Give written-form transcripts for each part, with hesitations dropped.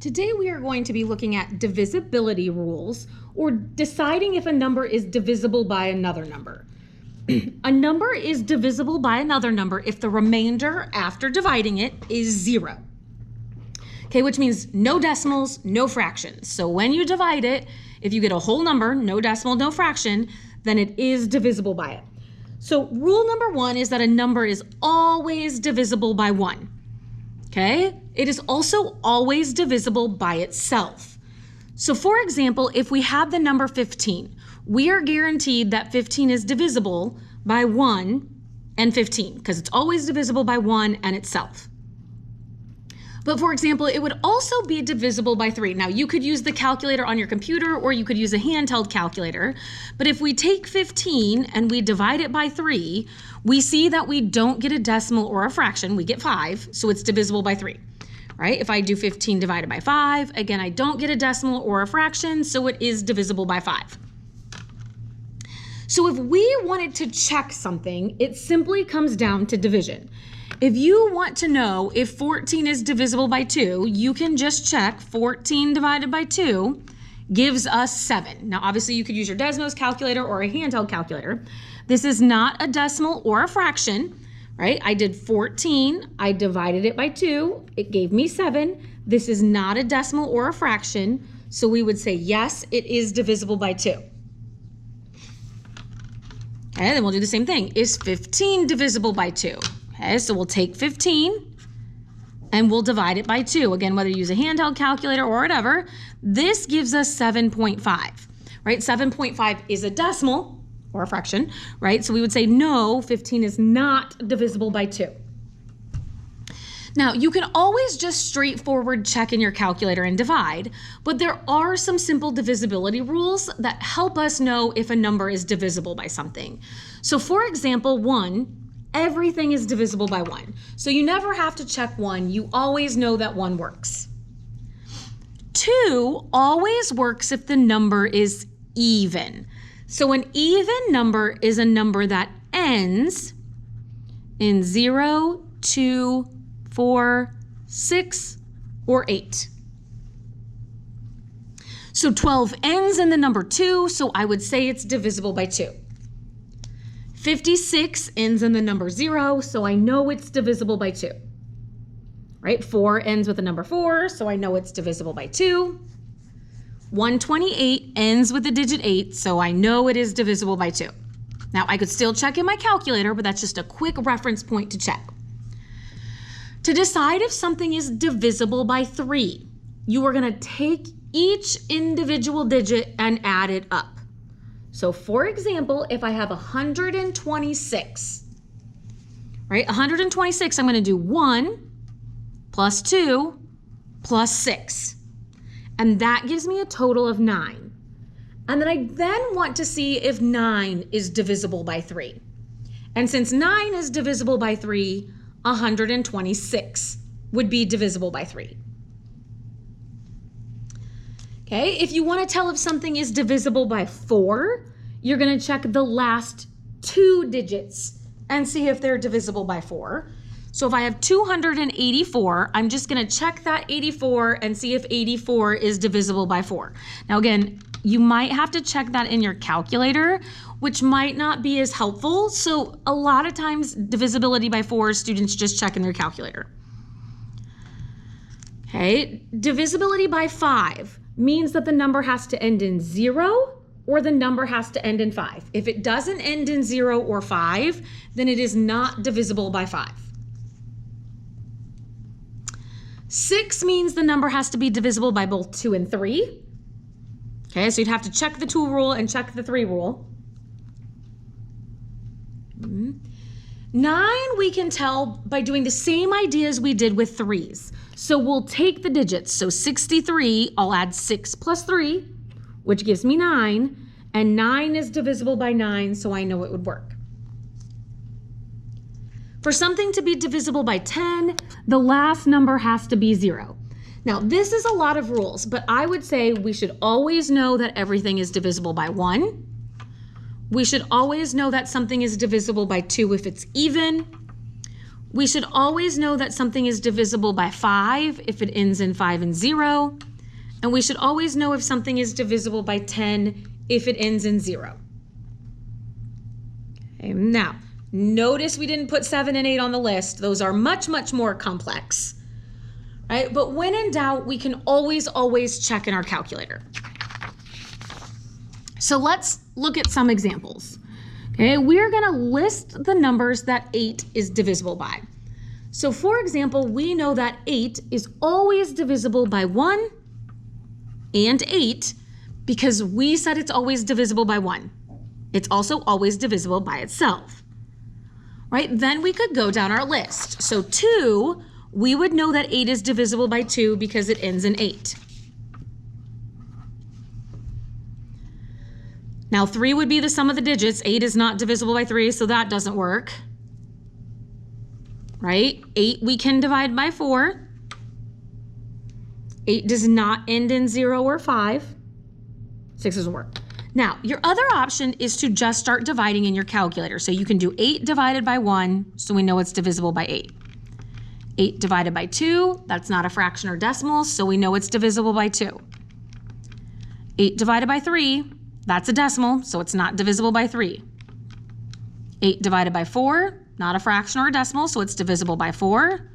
Today we are going to be looking at divisibility rules, or deciding if a number is divisible by another number. A number is divisible by another number if the remainder after dividing it is 0. Okay, which means no decimals, no fractions. So when you divide it, if you get a whole number, no decimal, no fraction, then it is divisible by it. So rule number 1 is that a number is always divisible by 1. Okay, it is also always divisible by itself. So for example, if we have the number 15, we are guaranteed that 15 is divisible by 1 and 15 because it's always divisible by 1 and itself. But for example, it would also be divisible by 3. Now you could use the calculator on your computer or you could use a handheld calculator. But if we take 15 and we divide it by 3, we see that we don't get a decimal or a fraction, we get 5, so it's divisible by 3, right? If I do 15 divided by 5, again, I don't get a decimal or a fraction, so it is divisible by 5. So if we wanted to check something, it simply comes down to division. If you want to know if 14 is divisible by 2, you can just check 14 divided by 2 gives us 7. Now, obviously, you could use your Desmos calculator or a handheld calculator. This is not a decimal or a fraction, right? I did 14, I divided it by 2, it gave me 7. This is not a decimal or a fraction, so we would say, yes, it is divisible by 2. Okay, then we'll do the same thing. Is 15 divisible by 2? Okay, so we'll take 15 and we'll divide it by 2. Again, whether you use a handheld calculator or whatever, this gives us 7.5, right? 7.5 is a decimal or a fraction, right? So we would say, no, 15 is not divisible by 2. Now, you can always just straightforward check in your calculator and divide, but there are some simple divisibility rules that help us know if a number is divisible by something. So for example, 1, everything is divisible by 1. So you never have to check 1. You always know that 1 works. 2 always works if the number is even. So an even number is a number that ends in 0, 2, 4, 6, or 8. So 12 ends in the number 2, so I would say it's divisible by 2. 56 ends in the number 0, so I know it's divisible by 2. Right? 4 ends with the number 4, so I know it's divisible by 2. 128 ends with the digit 8, so I know it is divisible by 2. Now, I could still check in my calculator, but that's just a quick reference point to check. To decide if something is divisible by 3, you are going to take each individual digit and add it up. So for example, if I have 126, right? 126, I'm going to do 1 plus 2 plus 6. And that gives me a total of 9. And then I want to see if 9 is divisible by 3. And since 9 is divisible by 3, 126 would be divisible by 3. Okay, if you want to tell if something is divisible by 4, you're going to check the last 2 digits and see if they're divisible by 4. So if I have 284, I'm just going to check that 84 and see if 84 is divisible by 4. Now again, you might have to check that in your calculator, which might not be as helpful. So a lot of times divisibility by 4, students just check in their calculator. Okay, divisibility by 5 means that the number has to end in 0 or the number has to end in 5. If it doesn't end in 0 or 5, then it is not divisible by 5. 6 means the number has to be divisible by both 2 and 3. Okay, so you'd have to check the 2 rule and check the 3 rule. 9 we can tell by doing the same ideas we did with 3s. So we'll take the digits. So 63, I'll add 6 plus 3, which gives me 9. And 9 is divisible by 9, so I know it would work. For something to be divisible by 10, the last number has to be 0. Now, this is a lot of rules, but I would say we should always know that everything is divisible by 1. We should always know that something is divisible by 2 if it's even. We should always know that something is divisible by 5 if it ends in 5 and 0. And we should always know if something is divisible by 10 if it ends in 0. Okay, now, notice we didn't put 7 and 8 on the list. Those are much, much more complex. Right? But when in doubt, we can always check in our calculator. So let's look at some examples. Okay, we're going to list the numbers that 8 is divisible by. So for example, we know that 8 is always divisible by 1 and 8 because we said it's always divisible by 1. It's also always divisible by itself. Right? Then we could go down our list. So 2, we would know that 8 is divisible by 2 because it ends in 8. Now 3 would be the sum of the digits. 8 is not divisible by 3, so that doesn't work. Right? 8 we can divide by 4. 8 does not end in 0 or 5. 6 doesn't work. Now, your other option is to just start dividing in your calculator. So you can do 8 divided by 1, so we know it's divisible by 8. 8 divided by 2, that's not a fraction or decimal, so we know it's divisible by 2. 8 divided by 3, that's a decimal, so it's not divisible by 3. 8 divided by 4, not a fraction or a decimal, so it's divisible by 4.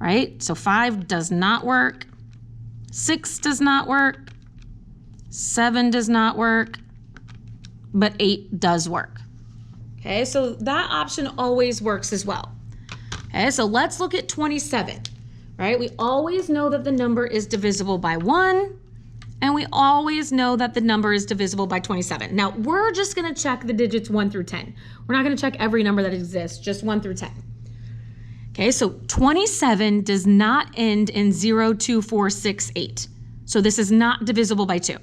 Right? So 5 does not work. 6 does not work. 7 does not work. But 8 does work. Okay, so that option always works as well. Okay, so let's look at 27. Right? We always know that the number is divisible by 1. And we always know that the number is divisible by 27. Now, we're just going to check the digits 1 through 10. We're not going to check every number that exists, just 1 through 10. Okay, so 27 does not end in 0, 2, 4, 6, 8. So this is not divisible by 2.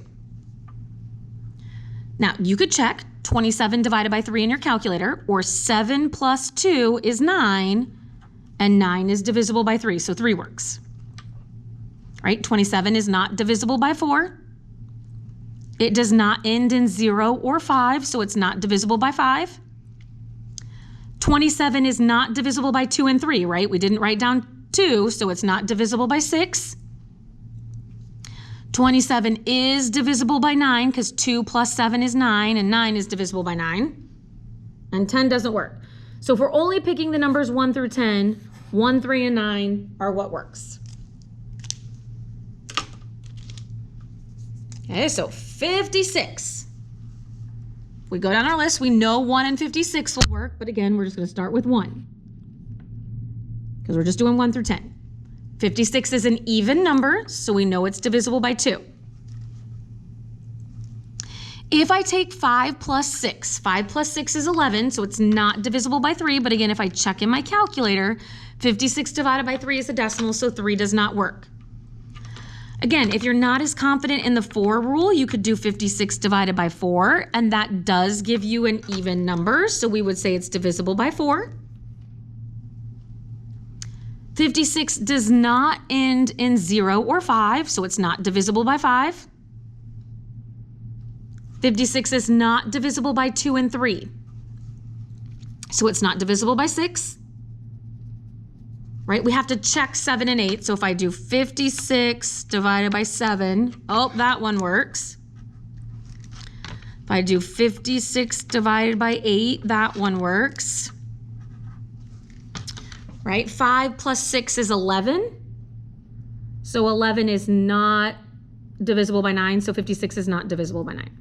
Now, you could check 27 divided by 3 in your calculator, or 7 plus 2 is 9, and 9 is divisible by 3, so 3 works. Right? 27 is not divisible by 4. It does not end in 0 or 5, so it's not divisible by 5. 27 is not divisible by 2 and 3, right? We didn't write down 2, so it's not divisible by 6. 27 is divisible by 9 because 2 plus 7 is 9, and 9 is divisible by 9. And 10 doesn't work. So if we're only picking the numbers 1 through 10, 1, 3, and 9 are what works. Okay, so 56. We go down our list. We know 1 and 56 will work, but again, we're just going to start with 1 because we're just doing 1 through 10. 56 is an even number, so we know it's divisible by 2. If I take 5 plus 6, 5 plus 6 is 11, so it's not divisible by 3, but again, if I check in my calculator, 56 divided by 3 is a decimal, so 3 does not work. Again, if you're not as confident in the 4 rule, you could do 56 divided by 4, and that does give you an even number, so we would say it's divisible by 4. 56 does not end in 0 or 5, so it's not divisible by 5. 56 is not divisible by 2 and 3, so it's not divisible by 6. Right? We have to check 7 and 8. So if I do 56 divided by 7, oh, that one works. If I do 56 divided by 8, that one works. Right? 5 plus 6 is 11. So 11 is not divisible by 9, so 56 is not divisible by 9.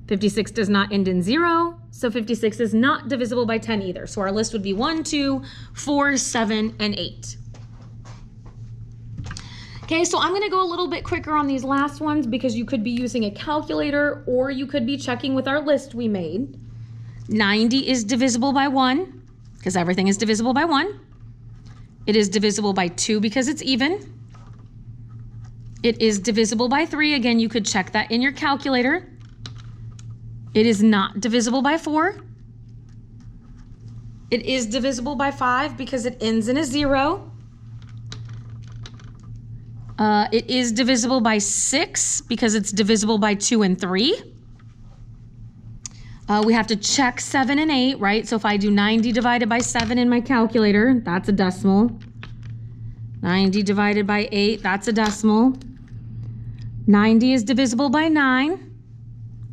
56 does not end in 0, so 56 is not divisible by 10 either. So our list would be 1, 2, 4, 7, and 8. Okay, so I'm going to go a little bit quicker on these last ones because you could be using a calculator or you could be checking with our list we made. 90 is divisible by 1 because everything is divisible by 1. It is divisible by 2 because it's even. It is divisible by 3. Again, you could check that in your calculator. It is not divisible by 4. It is divisible by 5 because it ends in a 0. It is divisible by 6 because it's divisible by 2 and 3. We have to check 7 and 8, right? So if I do 90 divided by 7 in my calculator, that's a decimal. 90 divided by 8, that's a decimal. 90 is divisible by 9.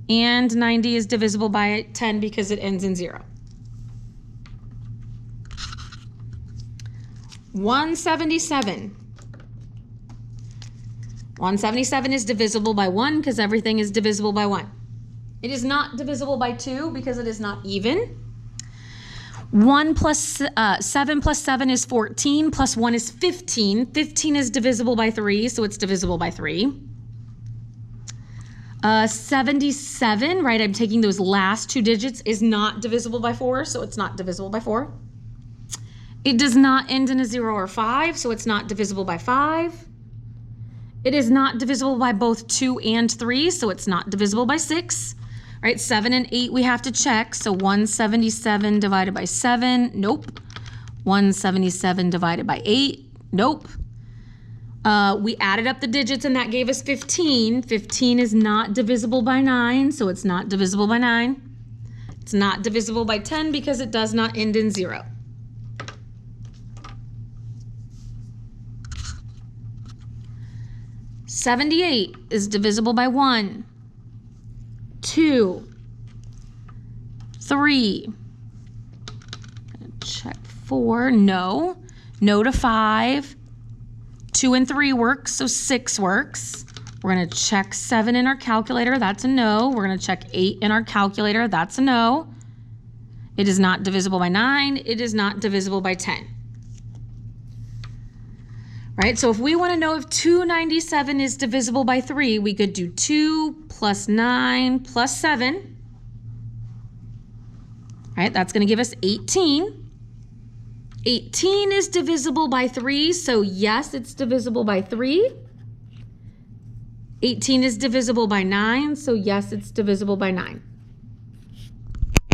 And 90 is divisible by 10 because it ends in 0. 177. 177 is divisible by 1 because everything is divisible by 1. It is not divisible by 2 because it is not even. 7 plus 7 is 14, plus 1 is 15. 15 is divisible by 3, so it's divisible by 3. 77, right, I'm taking those last two digits, is not divisible by 4, so it's not divisible by 4. It does not end in a 0 or 5, so it's not divisible by 5. It is not divisible by both 2 and 3, so it's not divisible by 6. Right, 7 and 8 we have to check, so 177 divided by 7, nope. 177 divided by 8, nope. We added up the digits and that gave us 15. 15 is not divisible by 9, so it's not divisible by 9. It's not divisible by 10 because it does not end in 0. $78 is divisible by 1, 2, 3. Check 4, no. No to 5. 2 and 3 works, so 6 works. We're going to check 7 in our calculator, that's a no. We're going to check 8 in our calculator, that's a no. It is not divisible by 9. It is not divisible by 10. Right, so if we want to know if 297 is divisible by 3, we could do 2 plus 9 plus 7. Right, that's going to give us 18. 18 is divisible by 3, so yes, it's divisible by 3. 18 is divisible by 9, so yes, it's divisible by 9.